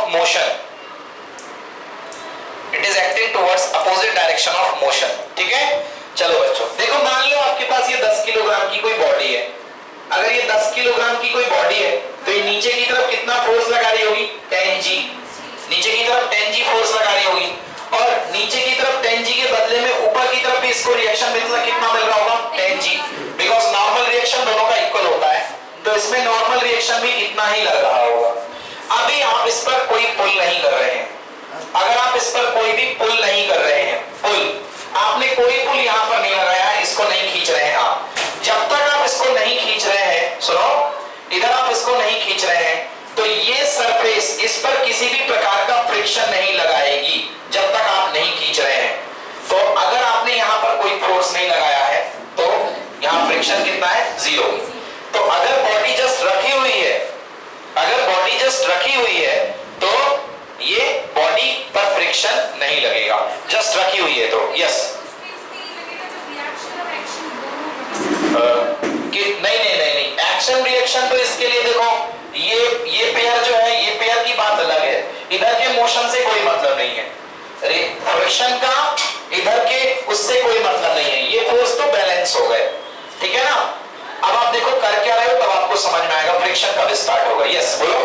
Of motion, it is acting towards opposite direction of motion. ठीक है, चलो बच्चों देखो, मान लो आपके पास ये 10 किलोग्राम की कोई बॉडी है। अगर ये 10 किलोग्राम की कोई बॉडी है तो ये नीचे की तरफ कितना फोर्स लगा रही होगी? 10G। नीचे की तरफ 10G फोर्स लगा रही होगी, और नीचे की तरफ 10G के बदले में ऊपर की तरफ भी इसको रिएक्शन मतलब कितना मिल रहा होगा? 10G। बिकॉज नॉर्मल रिएक्शन दोनों का इक्वल होता है, तो इसमें नॉर्मल रिएक्शन भी इतना ही लग रहा होगा। अभी आप इस पर कोई पुल नहीं कर रहे हैं। अगर आप इस पर कोई भी पुल नहीं कर रहे हैं, पुल आपने कोई पुल यहां पर नहीं लगाया है, इसको नहीं खींच रहे हैं आप, जब तक आप इसको नहीं खींच रहे हैं, सुनो, इधर आप इसको नहीं खींच रहे हैं तो ये सरफेस इस पर किसी भी प्रकार का फ्रिक्शन नहीं लगाएगी जब तक आप नहीं खींच रहे हैं। तो अगर आपने यहां पर कोई फोर्स नहीं लगाया है तो यहां फ्रिक्शन कितना है? 0। तो अगर बॉडी जस्ट रखी हुई है, अगर बॉडी जस्ट रखी हुई है तो ये बॉडी पर फ्रिक्शन नहीं लगेगा, जस्ट रखी हुई है तो। यस नहीं, एक्शन रिएक्शन तो इसके लिए देखो, ये पेयर जो है, ये पेयर की बात अलग है, इधर के मोशन से कोई मतलब नहीं है, फ्रिक्शन का इधर के उससे कोई मतलब नहीं है, ये फोर्स तो बैलेंस हो गए। ठीक है ना? अब आप देखो कर क्या रहे हो, तब आपको समझ में आएगा फ्रिक्शन कब स्टार्ट होगा। यस बोलो।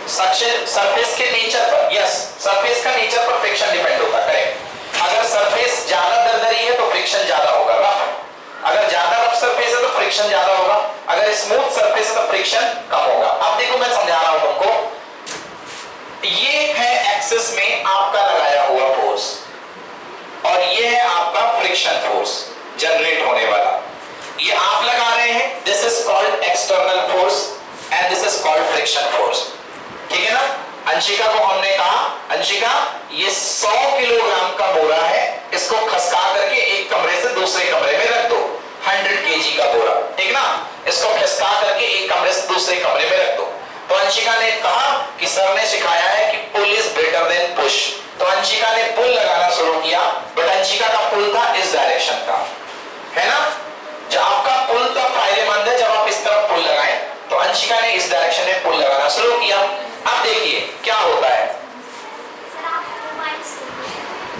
सरफेस के नेचर पर, यस, सरफेस का नेचर पर फ्रिक्शन डिपेंड होता है। करेक्ट। अगर सरफेस ज्यादा दरदरी है तो फ्रिक्शन ज्यादा होगा, रफ। अगर ज्यादा रफ सरफेस है तो फ्रिक्शन ज्यादा होगा, अगर स्मूथ सरफेस है तो फ्रिक्शन कम होगा। अब देखो मैं समझा रहा हूं तुमको, ये है एक्सिस में आपका लगाया हुआ फोर्स और ये है आपका फ्रिक्शन फोर्स जनरेट होने वाला। ये आप लगा रहे हैं, this is called external force and this is called friction force. ठीक है ना? अंशिका को हमने कहा, अंशिका ये 100 किलोग्राम का बोरा है, इसको खसका करके एक कमरे से दूसरे कमरे में रख दो। 100 kg का बोरा, ठीक ना, इसको खसका करके एक कमरे से दूसरे कमरे में रख दो। तो अंशिका ने कहा कि सर ने सिखाया है कि pull is better than push, तो अंशिका ने पुल लगाना शुरू किया, बट अंशिका का पुल था इस डायरेक्शन का, है ना? जब आपका पुल तब फायदेमंद है जब आप इस तरफ पुल लगाएं, तो अंशिका ने इस डायरेक्शन में पुल लगाना शुरू किया। अब देखिए क्या होता है।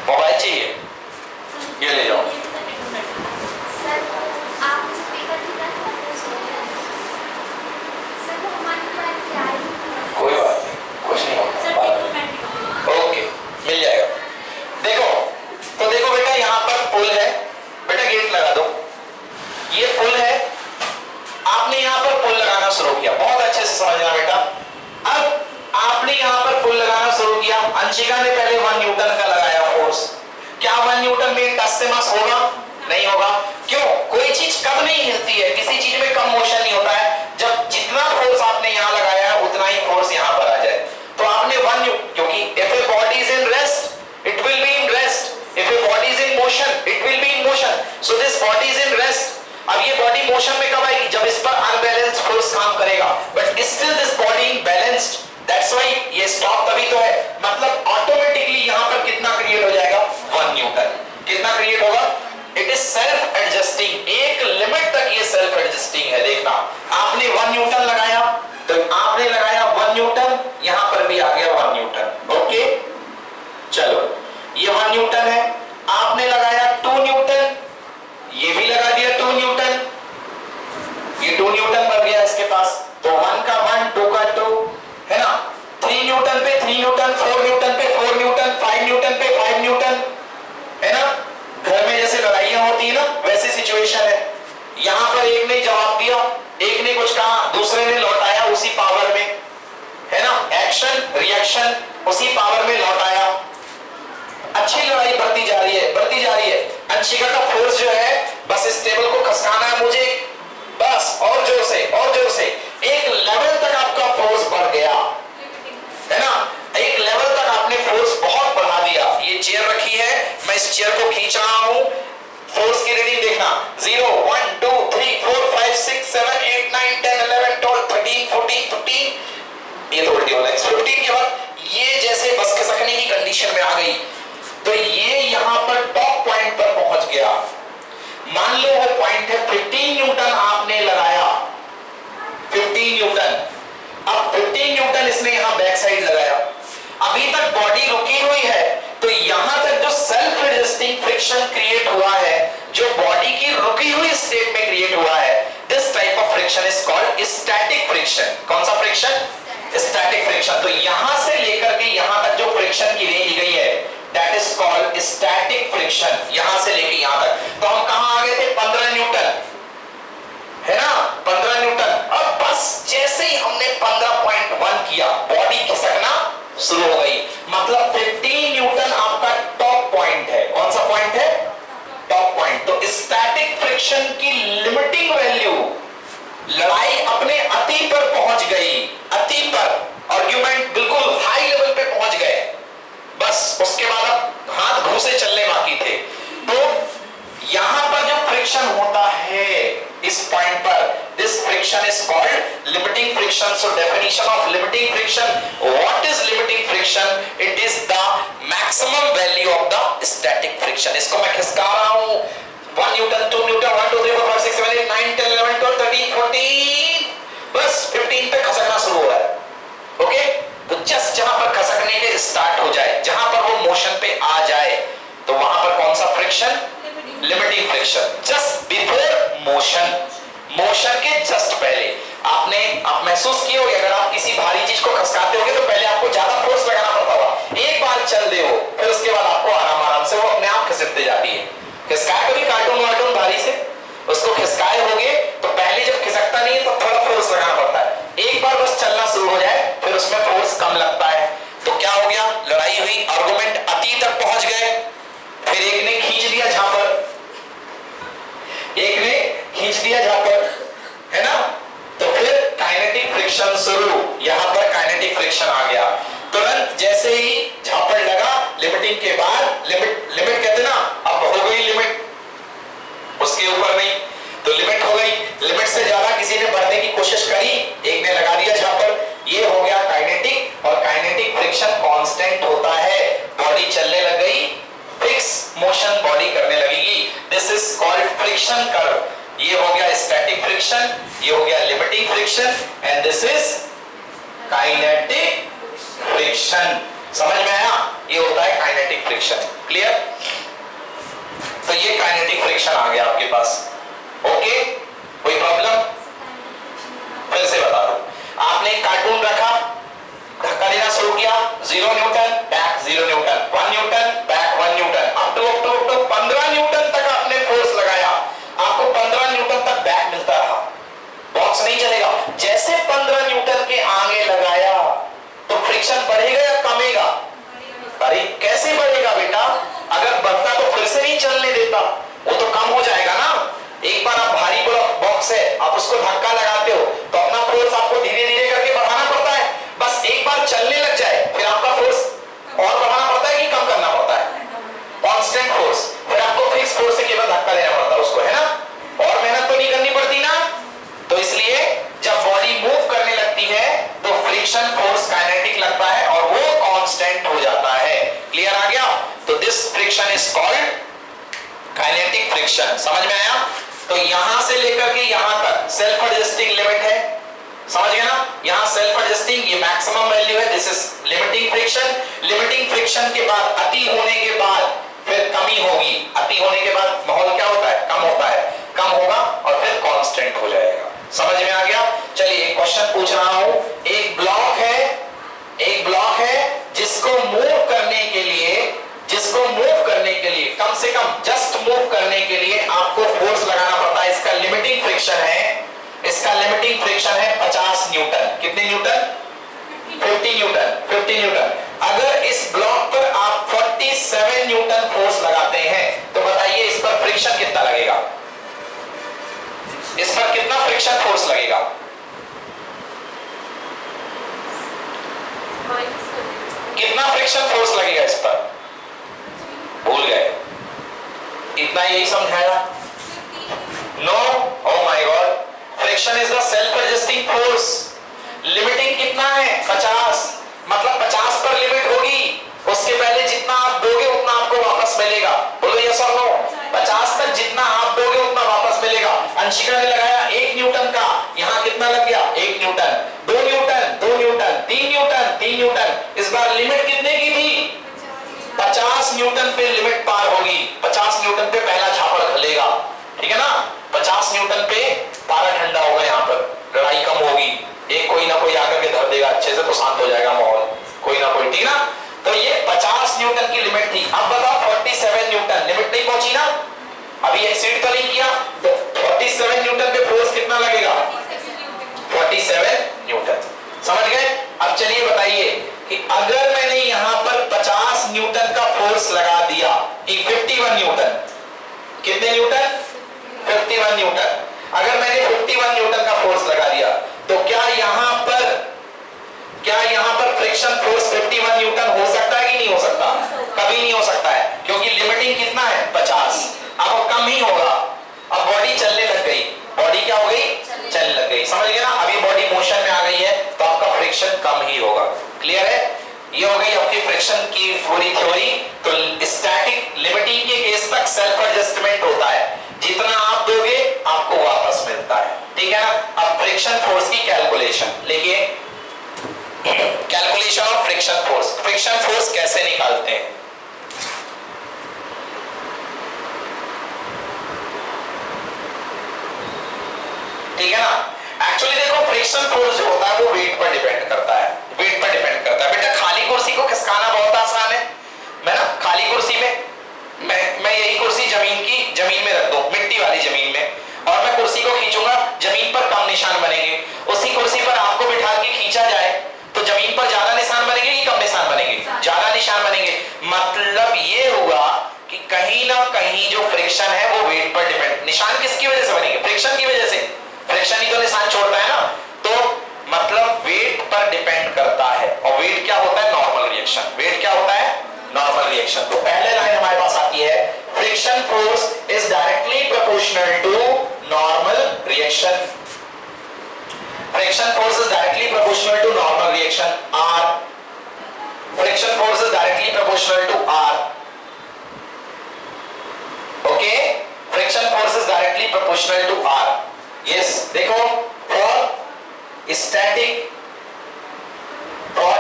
मोबाइल चाहिए? ये ले जाओ। कोई बात नहीं, कुछ नहीं होगा, ओके, मिल जाएगा। देखो तो देखो बेटा, यहाँ पर पुल है, बेटा गेट लगा दो। ये पुल है, आपने यहाँ पर पुल लगाना शुरू किया, बहुत अच्छे से समझना बेटा। अब आपने यहाँ पर पुल लगाना शुरू किया, अंशिका ने पहले 1 न्यूटन का लगाया फोर्स। क्या 1 न्यूटन में टस से मस होगा? नहीं होगा। क्यों? कोई चीज कब नहीं हिलती है, किसी चीज में कम मोशन नहीं होता है, जब जितना फोर्स आपने यहाँ लगाया है उतना ही फोर्स यहाँ पर आ जाए। तो आपने 1 न्यूटन, क्योंकि if a body is in rest it will be in rest, if a body is in motion it will be in motion, so this body is in rest. अब ये बॉडी मोशन में कब आएगी? जब इस पर unbalanced force काम करेगा, but still this body in balanced, that's why ये स्टॉप तभी तो है, मतलब ऑटोमेटिकली यहाँ पर कितना क्रिएट हो जाएगा? 1 न्यूटन। कितना क्रिएट होगा? इट इज सेल्फ एडजस्टिंग, एक लिमिट तक ये सेल्फ एडजस्टिंग है। देखना, आपने 1 न्यूटन लगाया तो आपने लगाया 1 न्यूटन, यहां पर भी आ गया 1 न्यूटन, ओके। चलो ये 1 न्यूटन है, आपने लगाया 2 न्यूटन, ये भी लगा दिया 2 न्यूटन, ये 2 न्यूटन बढ़ गया इसके पास, तो 1 का 1, 2 का 2, है ना? 3 न्यूटन पे 3 न्यूटन, 4 न्यूटन पे 4 न्यूटन, 5 न्यूटन पे 5 न्यूटन, है ना? घर में जैसे लड़ाइयां होती है ना, वैसी सिचुएशन है। यहां पर एक ने जवाब दिया, एक ने कुछ कहा, दूसरे ने लौटाया उसी पावर में, है ना? एक्शन रिएक्शन उसी पावर में लौटाया। अच्छी लड़ाई बढ़ती जा रही है, बढ़ती जा रही है। अंशिका का फोर्स जो है, बस इस टेबल को खसकाना है मुझे, बस और जोर से, और जोर से। एक लेवल तक आपका फोर्स बढ़ गया, है ना? एक लेवल तक आपने फोर्स बहुत बढ़ा दिया। ये चेयर रखी है, मैं इस चेयर को खींच रहा हूं, फोर्स की रीडिंग देखना, 0 1 2 3 4 5 6 7 8 9 10 11 12 13 14 15, ये तो उल्टी हो रहा है। 15 के बाद ये जैसे बस खसकने की कंडीशन में आ गई, तो ये यहां पर टॉप पॉइंट पर पहुंच गया। मान लो वो पॉइंट है 15 न्यूटन आपने लगाया, 15 न्यूटन। अब 15 न्यूटन इसने यहां बैक साइड लगाया, अभी तक बॉडी रुकी हुई है, तो यहां तक जो सेल्फ एडजस्टिंग फ्रिक्शन क्रिएट हुआ है, जो बॉडी की रुकी हुई स्टेट में क्रिएट हुआ है, this type of friction is called static friction. कौन सा फ्रिक्शन? Static friction. तो यहां से लेकर के यहां तक जो फ्रिक्शन की रेंज गई है, that is called static friction. यहां से लेके यहां तक, तो हम कहां आ गए थे? 15 न्यूटन, है ना, 15 न्यूटन। अब बस जैसे ही हमने 15.1 किया, बॉडी खिसकना शुरू हो गई, मतलब 15 न्यूटन आपका टॉप पॉइंट है। कौन सा पॉइंट है? Top point. तो स्टैटिक फ्रिक्शन की लिमिटिंग वैल्यू, लड़ाई अपने अति पर पहुंच गई, अति पर, आर्गुमेंट बिल्कुल हाई लेवल पे पहुंच गए, बस उसके बाद अब हाथ घूसे चलने बाकी थे। तो यहां पर जो फ्रिक्शन होता है इस पॉइंट पर, this friction is called limiting friction. So definition of limiting friction, what is limiting friction? It is the maximum value of the static friction. इसको मैं खिसका रहा हूं, 1 न्यूटन, 2 न्यूटन, 1 2 3 4 5 6 7 8 9 10 11 12 13 14, बस 15 पे खसकना शुरू हो रहा है। ओके, तो जस्ट जहां पर खसकने के स्टार्ट हो जाए, जहां पर वो मोशन पे आ जाए, तो वहां पर कौन सा friction? Limiting friction. Just before motion, motion के जस्ट पहले। आपने आप महसूस किए होंगे, अगर आप किसी भारी चीज को खसकाते होगे तो पहले आपको ज्यादा फोर्स लगाना पड़ता होगा, एक बार चल दे हो, फिर उसके बाद आपको आराम आराम से वो अपने आप खिसकते जाती है। खिसकाए कभी कार्टून वार्टून भारी से, उसको खिसकाए होगे तो पहले जब खिसकता नहीं है तो थोड़ा फोर्स लगाना पड़ता है, एक बार बस चलना शुरू हो जाए फिर उसमें फोर्स कम लगता है। तो क्या हो गया? लड़ाई हुई, आर्गुमेंट अति तक पहुंच गए, फिर एक ने खींच दिया झापर, एक ने खींच दिया झापर, है ना, तो फिर काइनेटिक फ्रिक्शन शुरू। यहां पर काइनेटिक फ्रिक्शन आ गया, तुरंत जैसे ही झापड़ लगा, लिमिटिंग के बाद लिमिट कहते ना, अब हो गई लिमिट, उसके ऊपर नहीं, तो लिमिट हो गई। लिमिट से ज्यादा किसी ने बढ़ने की कोशिश करी, एक ने लगा दिया झापड़, ये हो गया काइनेटिक। और काइनेटिक फ्रिक्शन कांस्टेंट होता है, बॉडी चलने लग गई, फिक्स मोशन बॉडी करने लगेगी, this is called friction curve. ये हो गया स्टैटिक फ्रिक्शन, ये हो गया limiting friction, and this is kinetic friction. समझ में आया? ये होता है काइनेटिक फ्रिक्शन। क्लियर? तो ये काइनेटिक फ्रिक्शन आ गया आपके पास। ओके, कोई प्रॉब्लम? फिर से बता दो, आपने एक कार्टून रखा, धक्का देना शुरू किया, 0 newton, back 0 newton, 1 newton, back 1 newton, up to 15 newton तक आपने फोर्स लगाया, आपको 15 न्यूटन तक बैक मिलता रहा, बॉक्स नहीं चलेगा। जैसे 15 न्यूटन के आगे लगाया तो फ्रिक्शन बढ़ेगा या कमेगा? अरे कैसे बढ़ेगा बेटा? अगर बढ़ता तो फिर से नहीं चलने देता, वो तो कम हो जाएगा ना। एक बार आप भारी बॉक्स है, आप उसको धक्का लगाते हो तो अपना फोर्स आपको धीरे धीरे करके बढ़ाना पड़ता है, बस एक बार चलने लग जाए फिर आपका फोर्स और बढ़ाना पड़ता है कि कम करना पड़ता है? कांस्टेंट फोर्स, फिर आपको फिक्स फोर्स से केवल धक्का देना पड़ता है उसको, है ना, और मेहनत तो नहीं करनी पड़ती ना। तो इसलिए जब बॉडी मूव करने लगती है तो फ्रिक्शन फोर्स काइनेटिक लगता है और वो कांस्टेंट हो जाता है। क्लियर आ गया? तो this friction is called kinetic friction. समझ में आया? तो यहां से लेकर के यहां तक सेल्फ एडजस्टिंग लिमिट है, समझ गए ना? यहां सेल्फ एडजस्टिंग, ये मैक्सिमम वैल्यू है, this is limiting friction. Limiting friction के बाद, अति होने के बाद फिर कमी होगी, अति होने के बाद माहौल क्या होता है? कम होता है, कम होगा और फिर कांस्टेंट हो जाएगा। समझ में आ गया? चलिए एक क्वेश्चन पूछ रहा हूं, एक ब्लॉक है जिसको मूव करने के लिए कम से कम जस्ट मूव करने के लिए आपको फोर्स लगाना पड़ता है, इसका लिमिटिंग फ्रिक्शन है 50 न्यूटन। कितने न्यूटन? 50 न्यूटन। अगर इस ब्लॉक पर आप 47 न्यूटन फोर्स लगाते हैं तो बताइए इस पर फ्रिक्शन कितना लगेगा? इस पर कितना फ्रिक्शन फोर्स लगेगा? कितना फ्रिक्शन फोर्स लगेगा इस पर? भूल गए? इतना यही समझाया? No, oh my God, friction is the self adjusting force. Limiting कितना है? 50, मतलब 50 पर लिमिट होगी, उसके पहले जितना आप दोगे उतना आपको वापस मिलेगा। बोलो यस और नो? 50 तक जितना आप दोगे उतना वापस मिलेगा। अंशिका ने लगाया 1 न्यूटन का, यहां कितना लग गया? 1 न्यूटन, 2 न्यूटन, 2 न्यूटन, 3 न्यूटन, 3 इसकी पूरी थ्योरी। तो स्टैटिक लिमिटिंग के केस तक सेल्फ एडजस्टमेंट होता है, जितना आप दोगे आपको वापस मिलता है, ठीक है ना। अब फ्रिक्शन फोर्स की कैलकुलेशन लिखिए, calculation of friction force. Friction force कैसे निकालते हैं? ठीक है ना। एक्चुअली देखो फ्रिक्शन फोर्स जो होता है वो वेट पर डिपेंड करता है, वेट पर डिपेंड करता है। बेटा खाली कुर्सी को खिसकाना बहुत आसान है, मैं ना खाली कुर्सी में मैं यही कुर्सी जमीन में रख दूं, मिट्टी वाली जमीन में, और मैं कुर्सी को खींचूंगा, जमीन पर कम निशान बनेंगे। उसी कुर्सी पर आपको बिठा के खींचा जाए तो जमीन पर ज्यादा निशान बनेंगे कि कम निशान बनेंगे? ज्यादा निशान बनेंगे। मतलब ये हुआ कि कहीं ना कहीं जो फ्रिक्शन है वो वेट पर डिपेंड। निशान किसकी वजह से बनेंगे? फ्रिक्शन की वजह से। फ्रिक्शन ही तो निशान छोड़ता है ना। तो मतलब वेट पर डिपेंड करता है। और वेट क्या होता है? Normal reaction. वेट क्या होता है? Normal reaction. तो पहले लाइन हमारे पास आती है, friction force is directly proportional to normal reaction. Friction force is directly proportional to normal reaction R। Friction force is directly proportional to R। Okay, friction force is directly proportional to R। Yes, देखो for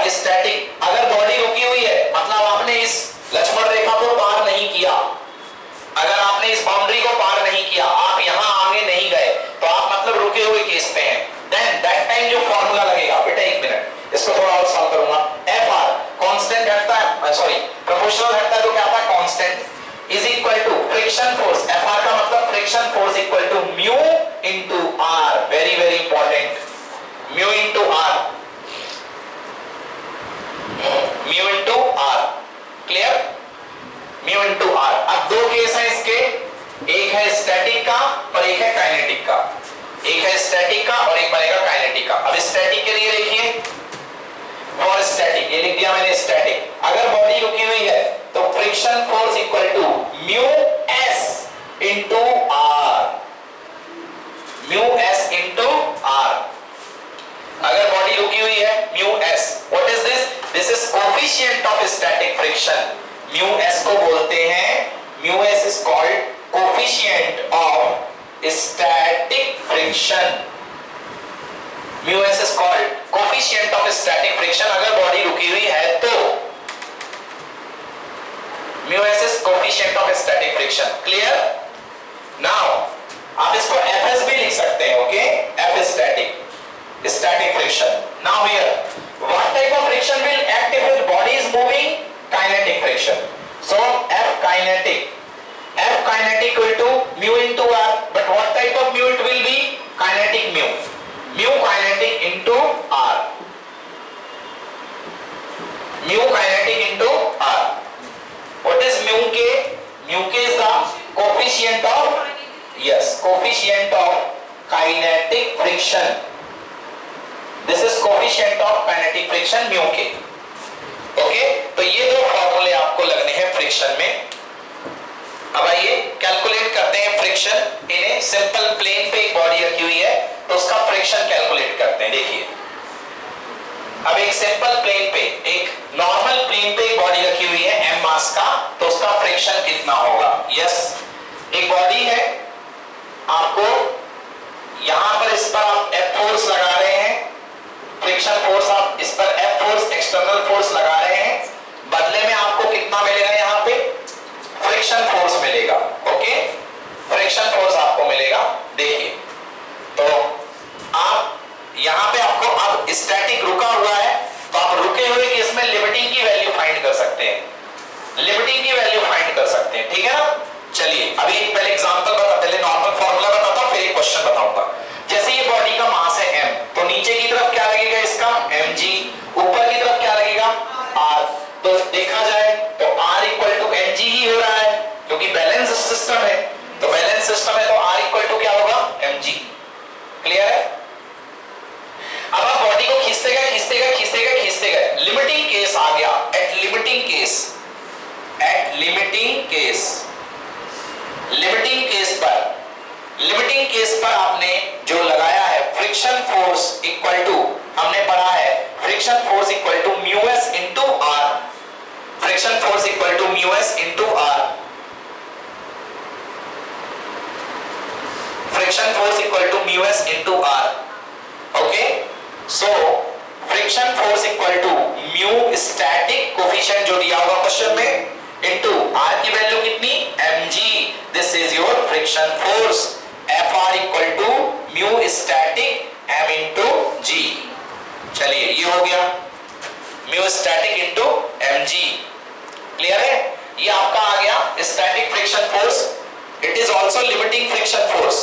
static अगर body रुकी हुई है, मतलब आपने इस लक्ष्मण रेखा को पार नहीं किया, अगर आपने इस बाउंड्री को पार नहीं किया, आप यहां आगे नहीं गए, तो आप मतलब रुके हुए केस पे हैं। देन दैट टाइम जो फॉर्मूला लगेगा, बेटा एक मिनट इसको थोड़ा और सॉल्व करूंगा। FR कांस्टेंट हटता है, सॉरी प्रोपोर्शनल हटता है तो क्या आता है? Constant is equal to friction force. FR का मतलब friction force equal to mu into R। Very very important, mu into R, mu into R। Clear? Mu into R। अब दो केस हैं इसके, एक है स्टैटिक का और एक है काइनेटिक का। एक है स्टैटिक का और एक बनेगा काइनेटिक का। अब स्टैटिक के लिए देखिए, फॉर स्टैटिक ये लिख दिया मैंने स्टैटिक। अगर बॉडी रुकी हुई है तो friction force equal to mu s into R। Mu s into R। अगर बॉडी रुकी हुई है, mu s, what is this? This is coefficient of static friction. Mu s को बोलते हैं, mu s is called coefficient of static friction। Mu s is called coefficient of static friction. अगर body रुकी हुई है तो mu s is coefficient of static friction. Clear? Now आप इसको एफएस भी लिख सकते हैं। Okay, F static friction. Now here what type of friction will act if body is moving? Kinetic friction. So F kinetic equal to mu into R, but what type of mu it will be? Kinetic mu. Mu kinetic into R. Mu kinetic into R. What is mu K? Mu K is the coefficient of, yes, coefficient of kinetic friction. This is coefficient of kinetic friction, mu K. Okay, तो ये दो फॉर्मूले आपको लगने हैं friction में। अब आइए कैलकुलेट करते हैं friction in a simple plain पे। एक बॉडी रखी हुई है तो उसका फ्रिक्शन कैलकुलेट करते हैं। देखिए, अब एक सिंपल प्लेन पे, एक नॉर्मल प्लेन पे एक बॉडी रखी हुई है m मास का, तो उसका फ्रिक्शन कितना होगा? यस, एक बॉडी है, आपको यहां पर इस पर आप F फोर्स लगा रहे हैं, फ्रिक्शन फोर्स आप इस पर F फोर्स एक्सटर्नल फोर्स लगा रहे हैं, बदले में आपको कितना मिलेगा? यहाँ पे फ्रिक्शन फोर्स मिलेगा। ओके, फ्रिक्शन फोर्स आपको मिलेगा। देखिए, तो आप यहाँ पे आपको अब स्टैटिक रुका हुआ है, तो आप रुके हुए केस में लिमिटिंग की वैल्यू फाइंड कर सकते हैं। लिमिटिंग की वैल्यू फाइंड कर सकते हैं, ठीक है ना। चलिए अभी एक पहले एग्जांपल बता, पहले नॉर्मल फॉर्मूला बताता हूं, फिर एक क्वेश्चन बताऊंगा। जैसे ये बॉडी का मास है m, तो नीचे की तरफ क्या लगेगा इसका? mg। ऊपर की तरफ क्या लगेगा? r। तो देखा जाए तो r इक्वल टू mg ही हो रहा है, क्योंकि बैलेंस सिस्टम है। तो बैलेंस सिस्टम है तो r इक्वल टू क्या होगा? mg। क्लियर है? अब आप बॉडी को खींचते गए, खींचते गए, खींचते गए, खींचते गए, लिमिटिंग केस आ गया। एट लिमिटिंग केस पर आपने जो लगाया है फ्रिक्शन फोर्स इक्वल टू, हमने पढ़ा है friction force equal to mu s into R. Friction force equal to mu s into R. Friction force equal to mu s into R. Okay, so friction force equal to mu static coefficient जो दिया होगा question में into R की value कितनी, mg. This is your friction force. Fr equal to mu static m into g. चलिए ये हो गया mu static into mg. Clear है? ये आपका आ गया static friction force. It is also limiting friction force.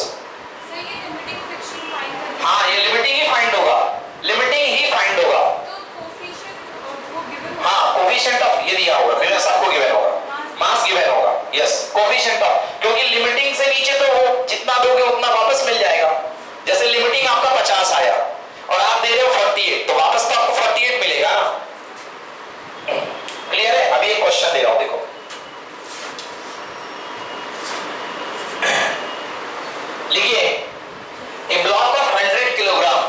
हाँ, ये लिमिटिंग ही फाइंड होगा, लिमिटिंग ही फाइंड होगा. हाँ, कोफिशिएंट ऑफ ये दिया होगा, फिर सबको गिवन होगा, मास गिवन होगा. यस, कोफिशिएंट ऑफ, क्योंकि लिमिटिंग से नीचे तो वो जितना दोगे उतना वापस मिल जाएगा. जैसे लिमिटिंग आपका 50 आया और आप दे रहे हो 48, तो वापस तो आपको 48 मिलेगा ना. क्लियर है? अभी एक क्वेश्चन दे रहा हूं, देखो. लिखिए, ए ब्लॉक ऑफ 100 किलोग्राम.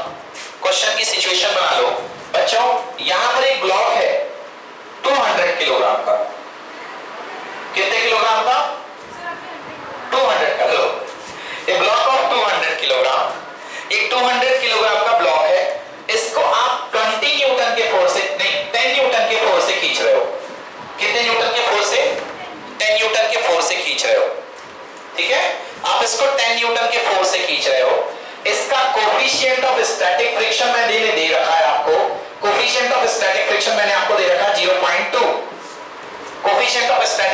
क्वेश्चन की सिचुएशन बना लो बच्चों. यहां पर एक ब्लॉक है 200 किलोग्राम का. कितने किलोग्राम का? 200 का. लो, ए ब्लॉक ऑफ 200 किलोग्राम. एक 200 किलोग्राम का ब्लॉक है. इसको आप 20 न्यूटन के फोर्स से, नहीं 10 न्यूटन के फोर्स से खींच रहे हो. कितने न्यूटन के फोर्स से? 10 न्यूटन के फोर्स से खींच रहे हो. ठीक है, आप इसको 10 न्यूटन के फोर्स से खींच रहे हो. इसका कोफिशिएंट ऑफ स्टैटिक फ्रिक्शन मैंने दे रखा है आपको. कोफिशिएंट ऑफ स्टैटिक फ्रिक्शन मैंने आपको दे रखा है 0.2. Coefficient of static